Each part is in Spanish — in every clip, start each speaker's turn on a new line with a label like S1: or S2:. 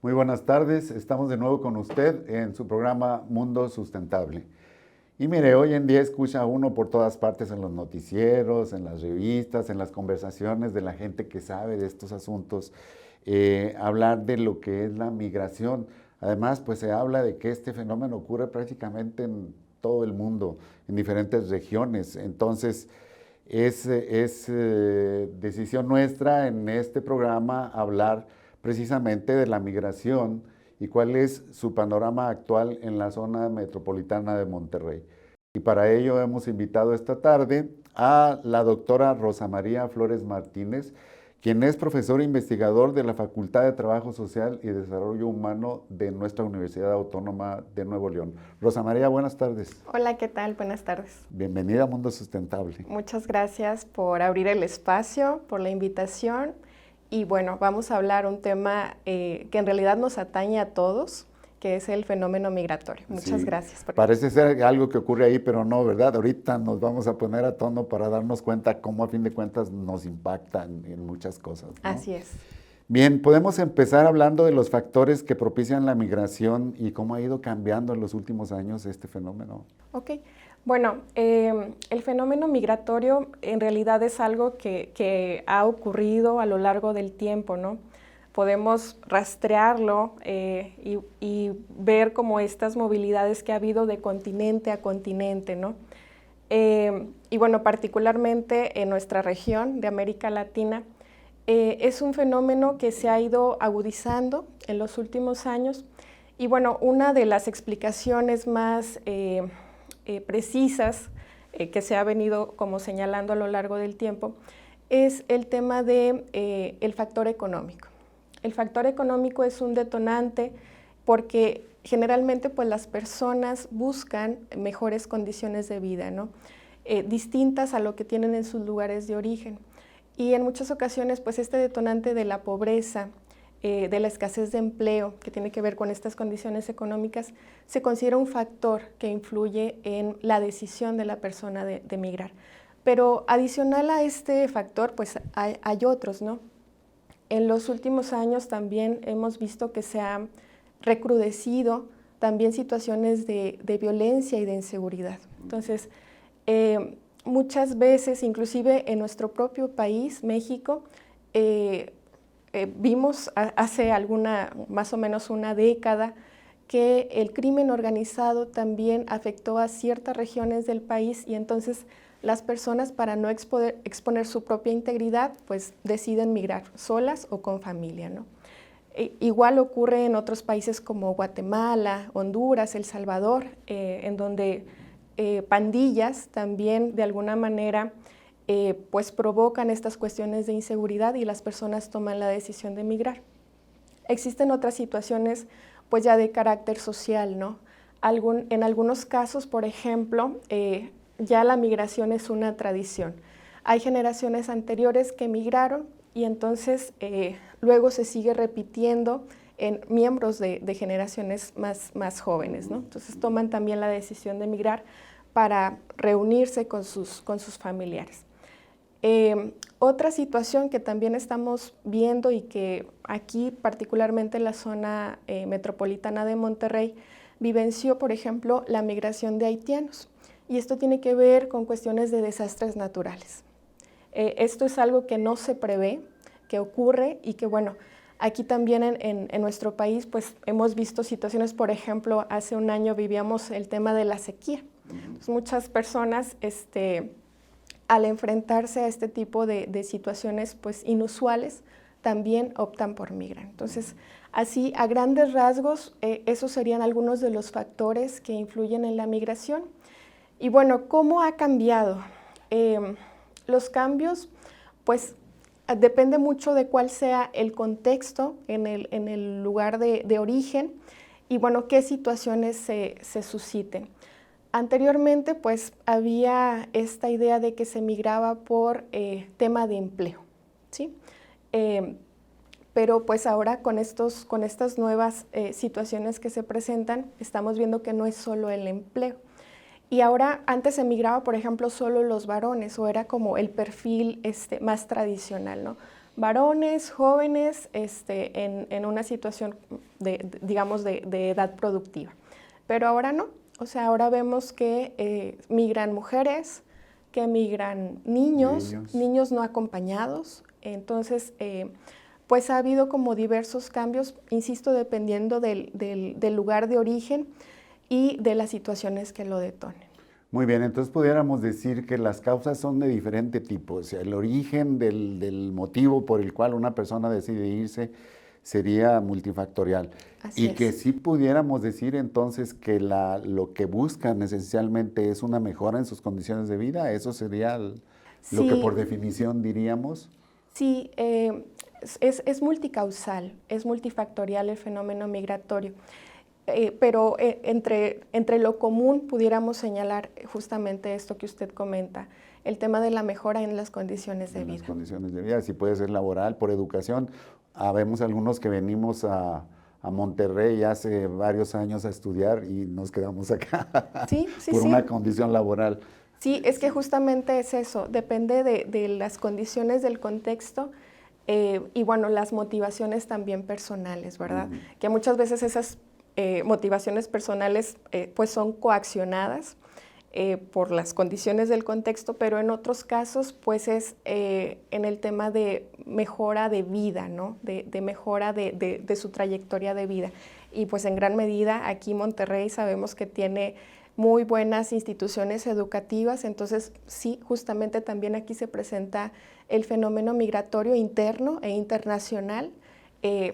S1: Muy buenas tardes, estamos de nuevo con usted en su programa Mundo Sustentable. Y mire, hoy en día escucha uno por todas partes en los noticieros, en las revistas, en las conversaciones de la gente que sabe de estos asuntos, hablar de lo que es la migración. Además, pues se habla de que este fenómeno ocurre prácticamente en todo el mundo, en diferentes regiones. Entonces, es decisión nuestra en este programa hablar precisamente de la migración y cuál es su panorama actual en la zona metropolitana de Monterrey. Y para ello hemos invitado esta tarde a la doctora Rosa María Flores Martínez, quien es profesor e investigador de la Facultad de Trabajo Social y Desarrollo Humano de nuestra Universidad Autónoma de Nuevo León. Rosa María, buenas tardes.
S2: Hola, ¿qué tal? Buenas tardes.
S1: Bienvenida a Mundo Sustentable.
S2: Muchas gracias por abrir el espacio, por la invitación. Y bueno, vamos a hablar un tema que en realidad nos atañe a todos, que es el fenómeno migratorio. Muchas gracias.
S1: Parece ser algo que ocurre ahí, pero no, ¿verdad? Ahorita nos vamos a poner a tono para darnos cuenta cómo a fin de cuentas nos impacta en muchas cosas, ¿no?
S2: Así es.
S1: Bien, podemos empezar hablando de los factores que propician la migración y cómo ha ido cambiando en los últimos años este fenómeno.
S2: Ok. Bueno, el fenómeno migratorio en realidad es algo que ha ocurrido a lo largo del tiempo, ¿no? Podemos rastrearlo y ver como estas movilidades que ha habido de continente a continente, ¿no? Y bueno, particularmente en nuestra región de América Latina, es un fenómeno que se ha ido agudizando en los últimos años. Y bueno, una de las explicaciones más precisas que se ha venido como señalando a lo largo del tiempo es el tema de el factor económico. El factor económico es un detonante porque generalmente pues las personas buscan mejores condiciones de vida, ¿no? Distintas a lo que tienen en sus lugares de origen. Y en muchas ocasiones pues este detonante de la pobreza, de la escasez de empleo, que tiene que ver con estas condiciones económicas, se considera un factor que influye en la decisión de la persona de migrar. Pero adicional a este factor, pues hay otros, ¿no? En los últimos años también hemos visto que se han recrudecido también situaciones de violencia y de inseguridad. Entonces, muchas veces, inclusive en nuestro propio país, México, vimos hace más o menos una década que el crimen organizado también afectó a ciertas regiones del país y entonces las personas, para no exponer su propia integridad, pues deciden migrar solas o con familia, ¿no? Igual ocurre en otros países como Guatemala, Honduras, El Salvador, en donde pandillas también de alguna manera pues provocan estas cuestiones de inseguridad y las personas toman la decisión de migrar. Existen otras situaciones pues ya de carácter social, ¿no? En algunos casos, por ejemplo, ya la migración es una tradición. Hay generaciones anteriores que migraron y entonces luego se sigue repitiendo en miembros de generaciones más jóvenes, ¿no? Entonces toman también la decisión de migrar para reunirse con sus familiares. Otra situación que también estamos viendo y que aquí, particularmente en la zona metropolitana de Monterrey, vivenció, por ejemplo, la migración de haitianos. Y esto tiene que ver con cuestiones de desastres naturales. Esto es algo que no se prevé, que ocurre y que, bueno, aquí también en nuestro país, pues hemos visto situaciones, por ejemplo, hace un año vivíamos el tema de la sequía. Entonces, muchas personas, al enfrentarse a este tipo de situaciones pues inusuales, también optan por migrar. Entonces, así a grandes rasgos, esos serían algunos de los factores que influyen en la migración. Y bueno, ¿cómo ha cambiado? Los cambios, pues depende mucho de cuál sea el contexto en el lugar de origen y bueno, qué situaciones se susciten. Anteriormente, pues, había esta idea de que se migraba por tema de empleo, ¿sí? Pero pues ahora con estas nuevas situaciones que se presentan, estamos viendo que no es solo el empleo. Y ahora, antes se migraba, por ejemplo, solo los varones, o era como el perfil más tradicional, ¿no? varones, jóvenes, en una situación digamos, de edad productiva. Pero ahora no, o sea, ahora vemos que migran mujeres, que migran niños no acompañados. Entonces, pues ha habido como diversos cambios, insisto, dependiendo del lugar de origen y de las situaciones que lo detonen.
S1: Muy bien, entonces pudiéramos decir que las causas son de diferente tipo, o sea, el origen del motivo por el cual una persona decide irse sería multifactorial.
S2: Así es.
S1: Que sí pudiéramos decir entonces que lo que buscan esencialmente es una mejora en sus condiciones de vida, eso sería lo que por definición diríamos.
S2: Sí, es multicausal, es multifactorial el fenómeno migratorio. Pero entre lo común pudiéramos señalar justamente esto que usted comenta, el tema de la mejora en las condiciones de vida.
S1: Las condiciones de vida, si puede ser laboral, por educación. Habemos algunos que venimos a Monterrey hace varios años a estudiar y nos quedamos acá por una condición laboral.
S2: Sí, es que justamente es eso, depende de las condiciones del contexto y bueno, las motivaciones también personales, ¿verdad? Que muchas veces esas motivaciones personales pues son coaccionadas por las condiciones del contexto, pero en otros casos pues es en el tema de mejora de vida, ¿no? De mejora de su trayectoria de vida. Y pues en gran medida aquí Monterrey sabemos que tiene muy buenas instituciones educativas, entonces sí, justamente también aquí se presenta el fenómeno migratorio interno e internacional,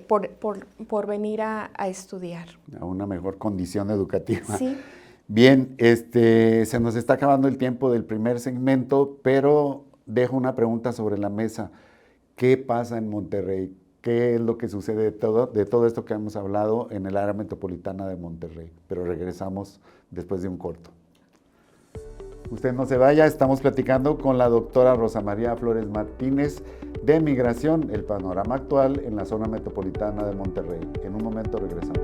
S2: por venir a estudiar.
S1: A una mejor condición educativa.
S2: Sí.
S1: Bien, se nos está acabando el tiempo del primer segmento, pero dejo una pregunta sobre la mesa. ¿Qué pasa en Monterrey? ¿Qué es lo que sucede de todo esto que hemos hablado en el área metropolitana de Monterrey? Pero regresamos después de un corto. Usted no se vaya, estamos platicando con la doctora Rosa María Flores Martínez de Migración, el panorama actual en la zona metropolitana de Monterrey. En un momento regresamos.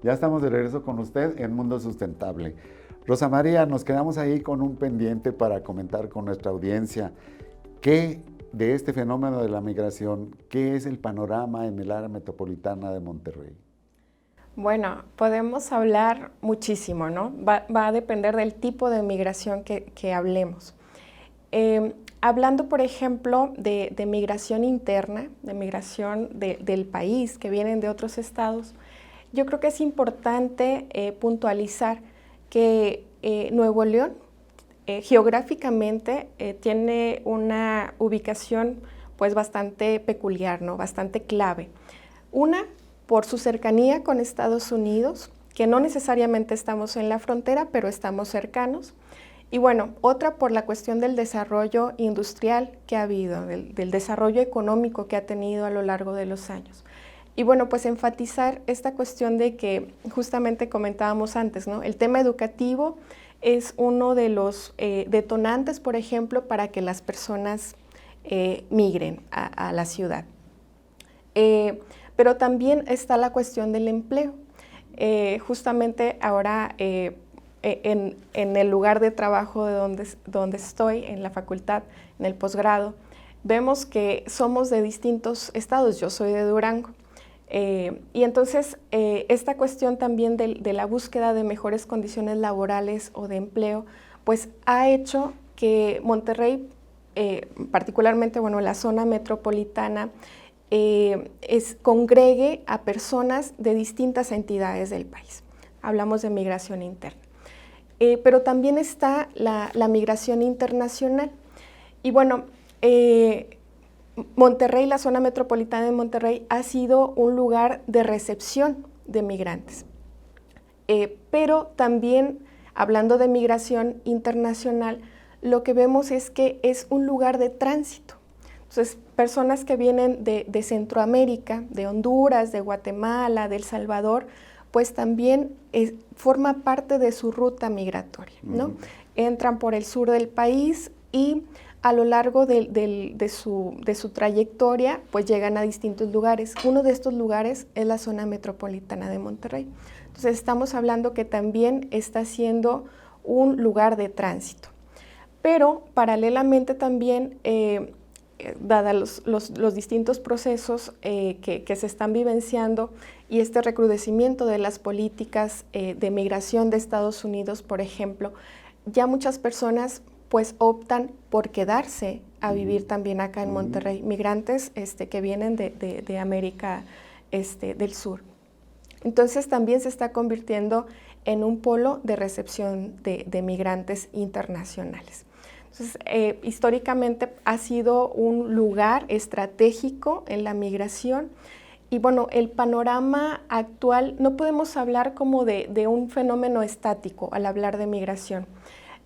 S1: Ya estamos de regreso con usted en Mundo Sustentable. Rosa María, nos quedamos ahí con un pendiente para comentar con nuestra audiencia. ¿Qué de este fenómeno de la migración, qué es el panorama en el área metropolitana de Monterrey?
S2: Bueno, podemos hablar muchísimo, ¿no? Va a depender del tipo de migración que hablemos. Hablando, por ejemplo, de migración interna, de migración del país, que vienen de otros estados, yo creo que es importante puntualizar que Nuevo León geográficamente tiene una ubicación pues bastante peculiar, ¿no? Bastante clave. Una, por su cercanía con Estados Unidos, que no necesariamente estamos en la frontera, pero estamos cercanos. Y bueno, otra por la cuestión del desarrollo industrial que ha habido, del desarrollo económico que ha tenido a lo largo de los años. Y bueno, pues enfatizar esta cuestión de que justamente comentábamos antes, ¿no? El tema educativo es uno de los detonantes, por ejemplo, para que las personas migren a la ciudad. Pero también está la cuestión del empleo. Justamente ahora en el lugar de trabajo de donde estoy, en la facultad, en el posgrado, vemos que somos de distintos estados. Yo soy de Durango. Y entonces esta cuestión también de la búsqueda de mejores condiciones laborales o de empleo, pues ha hecho que Monterrey, particularmente bueno, la zona metropolitana, congregue a personas de distintas entidades del país. Hablamos de migración interna. Pero también está la migración internacional. Y bueno, Monterrey, la zona metropolitana de Monterrey, ha sido un lugar de recepción de migrantes. Pero también, hablando de migración internacional, lo que vemos es que es un lugar de tránsito. Entonces, personas que vienen de Centroamérica, de Honduras, de Guatemala, de El Salvador, pues también forma parte de su ruta migratoria, ¿no? Entran por el sur del país y a lo largo de su trayectoria, pues llegan a distintos lugares. Uno de estos lugares es la zona metropolitana de Monterrey. Entonces estamos hablando que también está siendo un lugar de tránsito. Pero paralelamente también, dados los distintos procesos que se están vivenciando y este recrudecimiento de las políticas de migración de Estados Unidos, por ejemplo, ya muchas personas pues optan por quedarse a vivir también acá en Monterrey, migrantes que vienen de América del Sur. Entonces también se está convirtiendo en un polo de recepción de migrantes internacionales. Entonces, históricamente ha sido un lugar estratégico en la migración y bueno, el panorama actual, no podemos hablar como de un fenómeno estático al hablar de migración.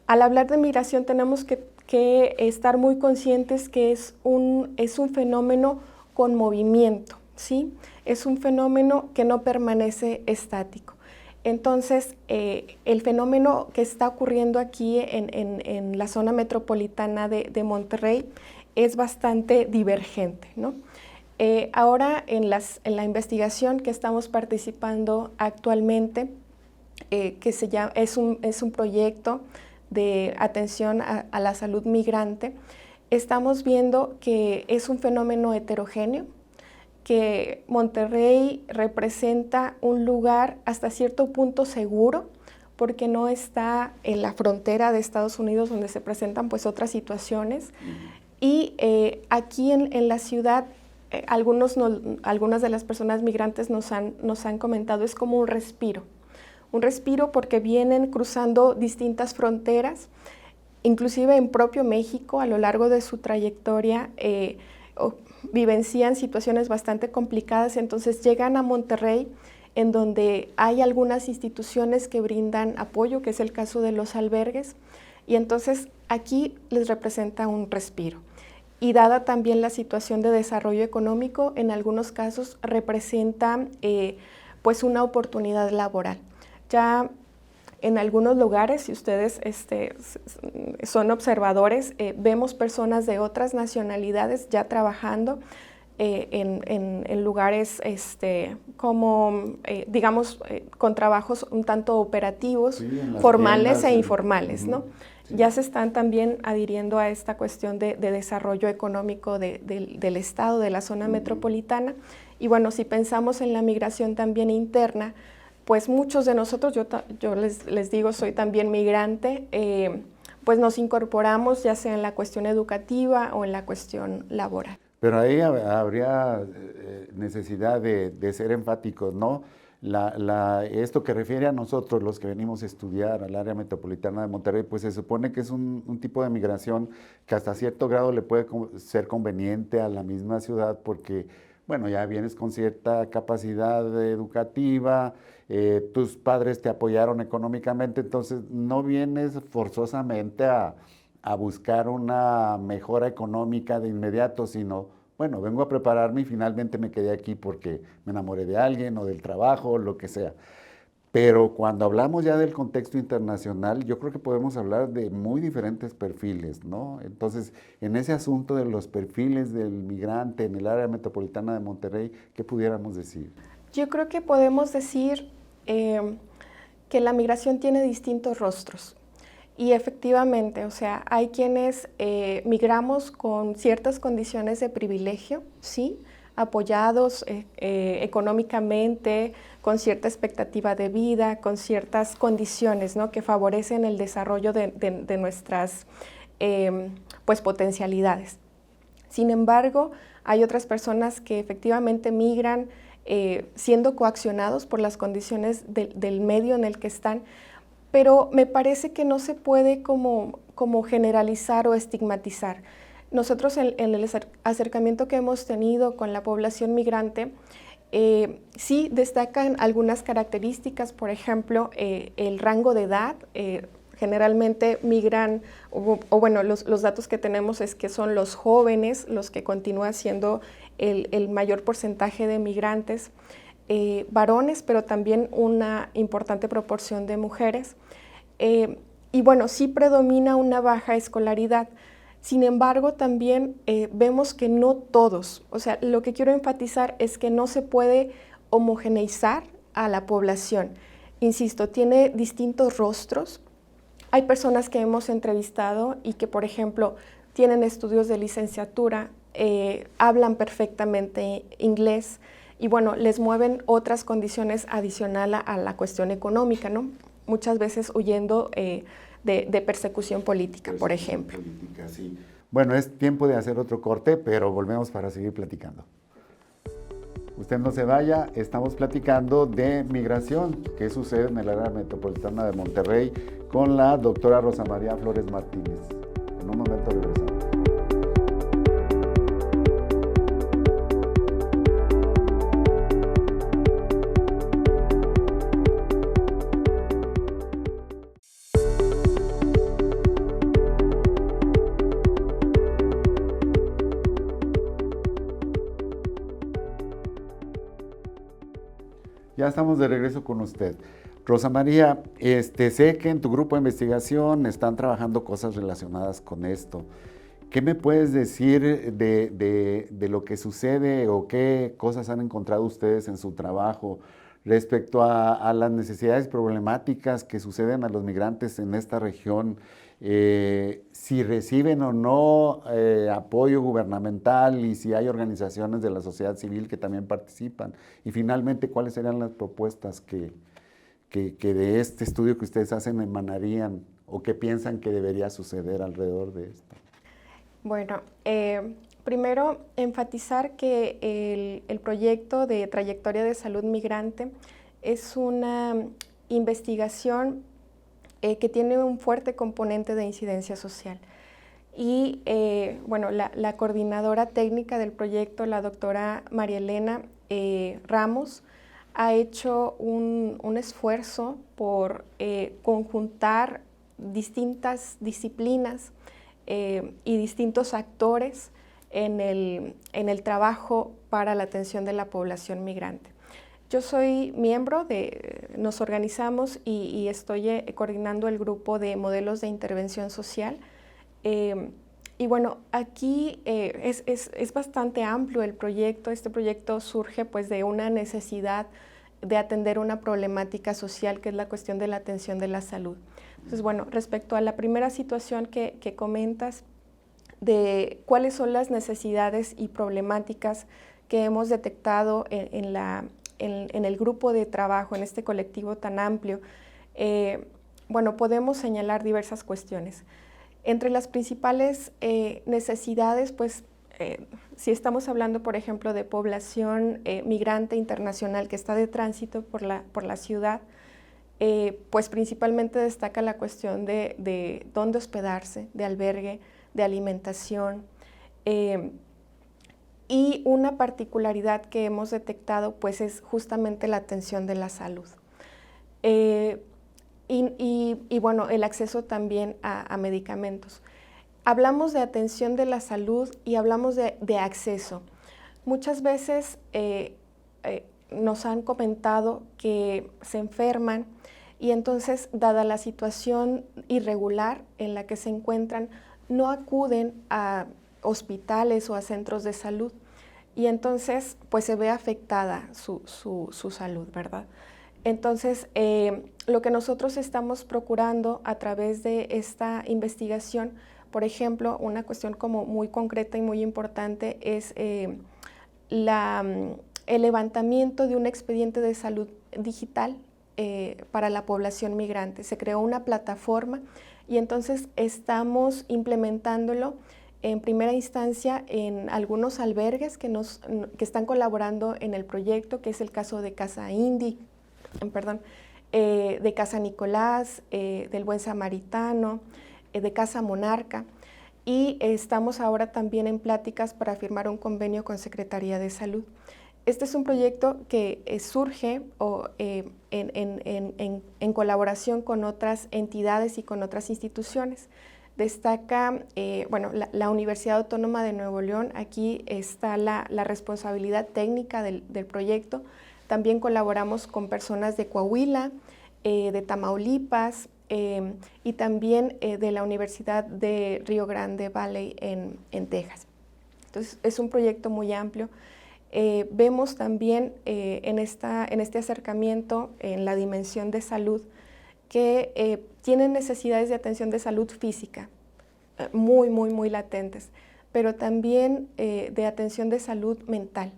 S2: Al hablar de migración tenemos que estar muy conscientes que es un fenómeno con movimiento, ¿sí? Es un fenómeno que no permanece estático. Entonces, el fenómeno que está ocurriendo aquí en la zona metropolitana de Monterrey es bastante divergente, ¿no? Ahora, en la investigación que estamos participando actualmente, que se llama, es un proyecto de atención a la salud migrante, estamos viendo que es un fenómeno heterogéneo, que Monterrey representa un lugar hasta cierto punto seguro, porque no está en la frontera de Estados Unidos donde se presentan pues otras situaciones. Y aquí en la ciudad, algunas de las personas migrantes nos han comentado, es como un respiro porque vienen cruzando distintas fronteras, inclusive en propio México, a lo largo de su trayectoria, vivencian situaciones bastante complicadas, entonces llegan a Monterrey, en donde hay algunas instituciones que brindan apoyo, que es el caso de los albergues, y entonces aquí les representa un respiro. Y dada también la situación de desarrollo económico, en algunos casos representa pues una oportunidad laboral. Ya en algunos lugares, si ustedes son observadores, vemos personas de otras nacionalidades ya trabajando en lugares como, digamos, con trabajos un tanto operativos, sí, formales e informales, ¿no? Sí. Ya se están también adhiriendo a esta cuestión de desarrollo económico del Estado, de la zona metropolitana. Y bueno, si pensamos en la migración también interna, pues muchos de nosotros, yo les digo, soy también migrante, pues nos incorporamos ya sea en la cuestión educativa o en la cuestión laboral.
S1: Pero ahí habría necesidad de ser enfáticos, ¿no? Esto que refiere a nosotros, los que venimos a estudiar al área metropolitana de Monterrey, pues se supone que es un tipo de migración que hasta cierto grado le puede ser conveniente a la misma ciudad porque, bueno, ya vienes con cierta capacidad educativa, tus padres te apoyaron económicamente, entonces no vienes forzosamente a buscar una mejora económica de inmediato, sino, bueno, vengo a prepararme y finalmente me quedé aquí porque me enamoré de alguien o del trabajo o lo que sea. Pero cuando hablamos ya del contexto internacional, yo creo que podemos hablar de muy diferentes perfiles, ¿no? Entonces, en ese asunto de los perfiles del migrante en el área metropolitana de Monterrey, ¿qué pudiéramos decir?
S2: Yo creo que podemos decir que la migración tiene distintos rostros. Y efectivamente, o sea, hay quienes migramos con ciertas condiciones de privilegio, ¿sí? Apoyados económicamente, con cierta expectativa de vida, con ciertas condiciones, ¿no? Que favorecen el desarrollo de nuestras pues, potencialidades. Sin embargo, hay otras personas que efectivamente migran siendo coaccionados por las condiciones del medio en el que están, pero me parece que no se puede como generalizar o estigmatizar. Nosotros en el acercamiento que hemos tenido con la población migrante, sí destacan algunas características, por ejemplo, el rango de edad. Generalmente migran, o bueno, los datos que tenemos es que son los jóvenes los que continúan siendo el mayor porcentaje de migrantes. varones, pero también una importante proporción de mujeres. Y bueno, sí predomina una baja escolaridad. Sin embargo, también vemos que no todos, o sea, lo que quiero enfatizar es que no se puede homogeneizar a la población. Insisto, tiene distintos rostros. Hay personas que hemos entrevistado y que, por ejemplo, tienen estudios de licenciatura, hablan perfectamente inglés y bueno, les mueven otras condiciones adicionales a la cuestión económica, ¿no? Muchas veces huyendo de persecución política, por ejemplo.
S1: Política, sí. Bueno, es tiempo de hacer otro corte, pero volvemos para seguir platicando. Usted no se vaya, estamos platicando de migración, qué sucede en el área metropolitana de Monterrey con la doctora Rosa María Flores Martínez. En un momento regresamos. Ya estamos de regreso con usted. Rosa María, sé que en tu grupo de investigación están trabajando cosas relacionadas con esto. ¿Qué me puedes decir de lo que sucede o qué cosas han encontrado ustedes en su trabajo respecto a las necesidades problemáticas que suceden a los migrantes en esta región? Si reciben o no apoyo gubernamental y si hay organizaciones de la sociedad civil que también participan. Y finalmente, ¿cuáles serían las propuestas que de este estudio que ustedes hacen emanarían o qué piensan que debería suceder alrededor de esto?
S2: Bueno, primero enfatizar que el proyecto de trayectoria de salud migrante es una investigación que tiene un fuerte componente de incidencia social. Y bueno, la coordinadora técnica del proyecto, la doctora María Elena Ramos, ha hecho un esfuerzo por conjuntar distintas disciplinas y distintos actores en el trabajo para la atención de la población migrante. Yo soy miembro nos organizamos y estoy coordinando el grupo de modelos de intervención social. Y bueno, aquí es bastante amplio el proyecto. Este proyecto surge pues de una necesidad de atender una problemática social que es la cuestión de la atención de la salud. Entonces, bueno, respecto a la primera situación que comentas, de cuáles son las necesidades y problemáticas que hemos detectado en el grupo de trabajo, en este colectivo tan amplio, bueno, podemos señalar diversas cuestiones. Entre las principales necesidades, pues, si estamos hablando, por ejemplo, de población migrante internacional que está de tránsito por la ciudad, pues principalmente destaca la cuestión de dónde hospedarse, de albergue, de alimentación, y una particularidad que hemos detectado pues es justamente la atención de la salud. Y bueno, el acceso también a medicamentos. Hablamos de atención de la salud y hablamos de acceso. Muchas veces nos han comentado que se enferman y entonces, dada la situación irregular en la que se encuentran, no acuden a hospitales o a centros de salud y entonces pues se ve afectada su salud, ¿verdad? Entonces, lo que nosotros estamos procurando a través de esta investigación, por ejemplo, una cuestión como muy concreta y muy importante es el levantamiento de un expediente de salud digital para la población migrante. Se creó una plataforma y entonces estamos implementándolo en primera instancia en algunos albergues que están colaborando en el proyecto, que es el caso de Casa Indy, de Casa Nicolás, del Buen Samaritano, de Casa Monarca, y estamos ahora también en pláticas para firmar un convenio con Secretaría de Salud. Este es un proyecto que surge en colaboración con otras entidades y con otras instituciones. Destaca, bueno, la Universidad Autónoma de Nuevo León. Aquí está la responsabilidad técnica del proyecto. También colaboramos con personas de Coahuila, de Tamaulipas y también de la Universidad de Rio Grande Valley en Texas. Entonces, es un proyecto muy amplio. Vemos también en este acercamiento, en la dimensión de salud, que tienen necesidades de atención de salud física, muy latentes, pero también de atención de salud mental.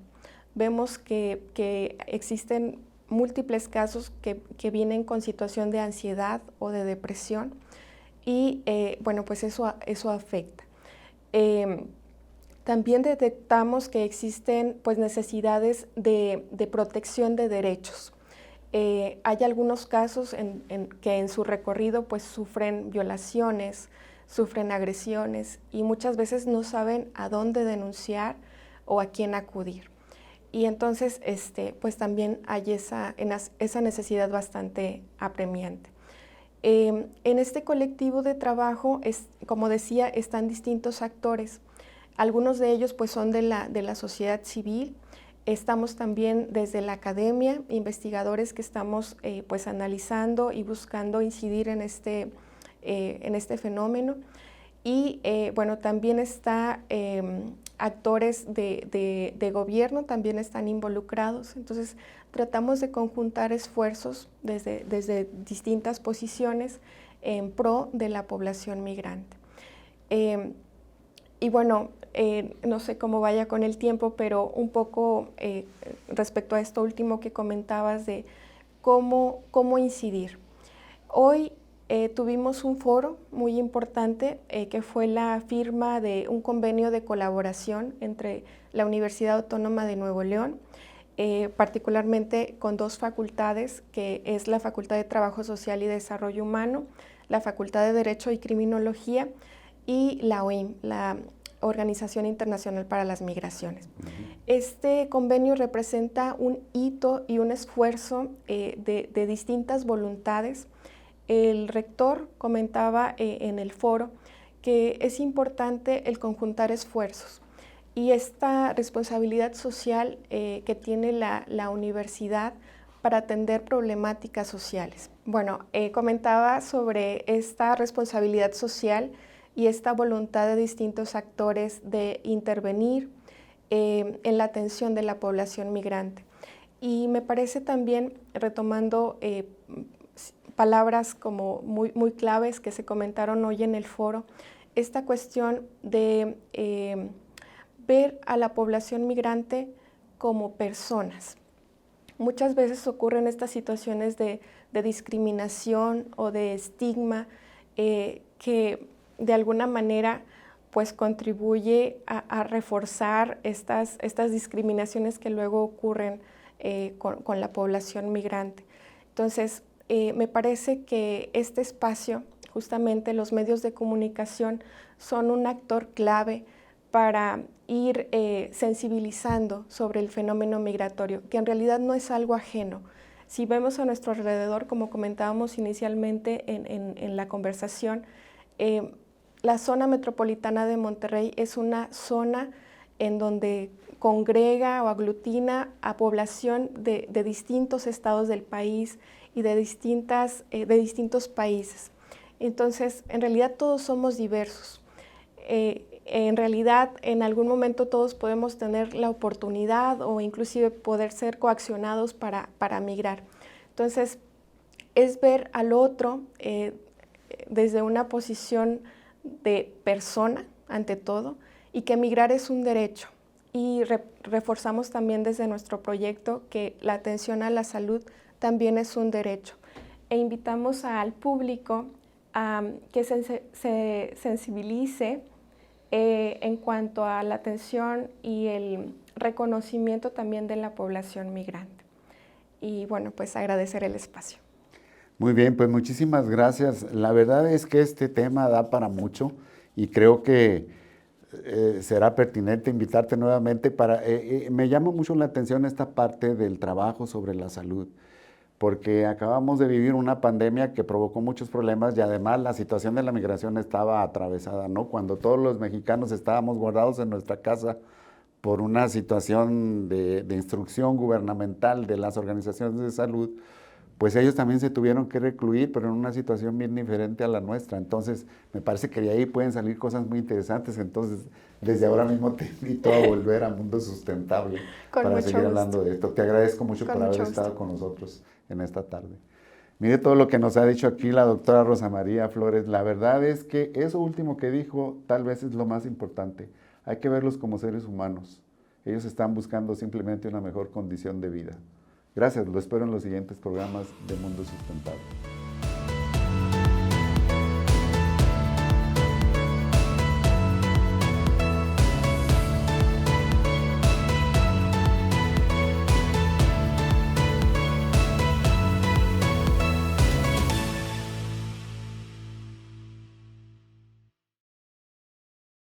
S2: Vemos que existen múltiples casos que vienen con situación de ansiedad o de depresión y bueno, pues eso afecta. También detectamos que existen pues, necesidades de protección de derechos. Hay algunos casos que en su recorrido pues, sufren violaciones, sufren agresiones y muchas veces no saben a dónde denunciar o a quién acudir. Y entonces pues también hay esa necesidad bastante apremiante. En este colectivo de trabajo, como decía, están distintos actores. Algunos de ellos pues, son de la sociedad civil. Estamos también desde la academia, investigadores que estamos pues, analizando y buscando incidir en este fenómeno. Y bueno, también está actores de gobierno, también están involucrados. Entonces, tratamos de conjuntar esfuerzos desde distintas posiciones en pro de la población migrante. Y bueno, no sé cómo vaya con el tiempo, pero un poco respecto a esto último que comentabas de cómo incidir. Hoy tuvimos un foro muy importante que fue la firma de un convenio de colaboración entre la Universidad Autónoma de Nuevo León, particularmente con dos facultades, que es la Facultad de Trabajo Social y Desarrollo Humano, la Facultad de Derecho y Criminología y la OIM, la Organización Internacional para las Migraciones. Este convenio representa un hito y un esfuerzo de distintas voluntades. El rector comentaba en el foro que es importante el conjuntar esfuerzos y esta responsabilidad social que tiene la universidad para atender problemáticas sociales. Bueno, comentaba sobre esta responsabilidad social y esta voluntad de distintos actores de intervenir en la atención de la población migrante. Y me parece también, retomando palabras como muy claves que se comentaron hoy en el foro, esta cuestión de ver a la población migrante como personas. Muchas veces ocurren estas situaciones de discriminación o de estigma que de alguna manera pues contribuye a reforzar estas discriminaciones que luego ocurren con la población migrante. Entonces, me parece que este espacio, justamente los medios de comunicación, son un actor clave para ir sensibilizando sobre el fenómeno migratorio, que en realidad no es algo ajeno. Si vemos a nuestro alrededor, como comentábamos inicialmente en la conversación, la zona metropolitana de Monterrey es una zona en donde congrega o aglutina a población de distintos estados del país y de distintos países. Entonces, en realidad todos somos diversos. En realidad, en algún momento todos podemos tener la oportunidad o inclusive poder ser coaccionados para migrar. Entonces, es ver al otro desde una posición de persona, ante todo, y que migrar es un derecho. Y reforzamos también desde nuestro proyecto que la atención a la salud también es un derecho. E invitamos al público a que se sensibilice en cuanto a la atención y el reconocimiento también de la población migrante. Y bueno, pues agradecer el espacio.
S1: Muy bien, pues muchísimas gracias. La verdad es que este tema da para mucho y creo que será pertinente invitarte nuevamente para... me llama mucho la atención esta parte del trabajo sobre la salud, porque acabamos de vivir una pandemia que provocó muchos problemas y además la situación de la migración estaba atravesada, ¿no? Cuando todos los mexicanos estábamos guardados en nuestra casa por una situación de instrucción gubernamental de las organizaciones de salud, pues ellos también se tuvieron que recluir, pero en una situación bien diferente a la nuestra. Entonces, me parece que de ahí pueden salir cosas muy interesantes. Entonces, desde ahora mismo te invito a volver a Mundo Sustentable para seguir hablando de esto. Te agradezco mucho por haber estado con nosotros en esta tarde. Mire todo lo que nos ha dicho aquí la doctora Rosa María Flores. La verdad es que eso último que dijo tal vez es lo más importante. Hay que verlos como seres humanos. Ellos están buscando simplemente una mejor condición de vida. Gracias, lo espero en los siguientes programas de Mundo Sustentable.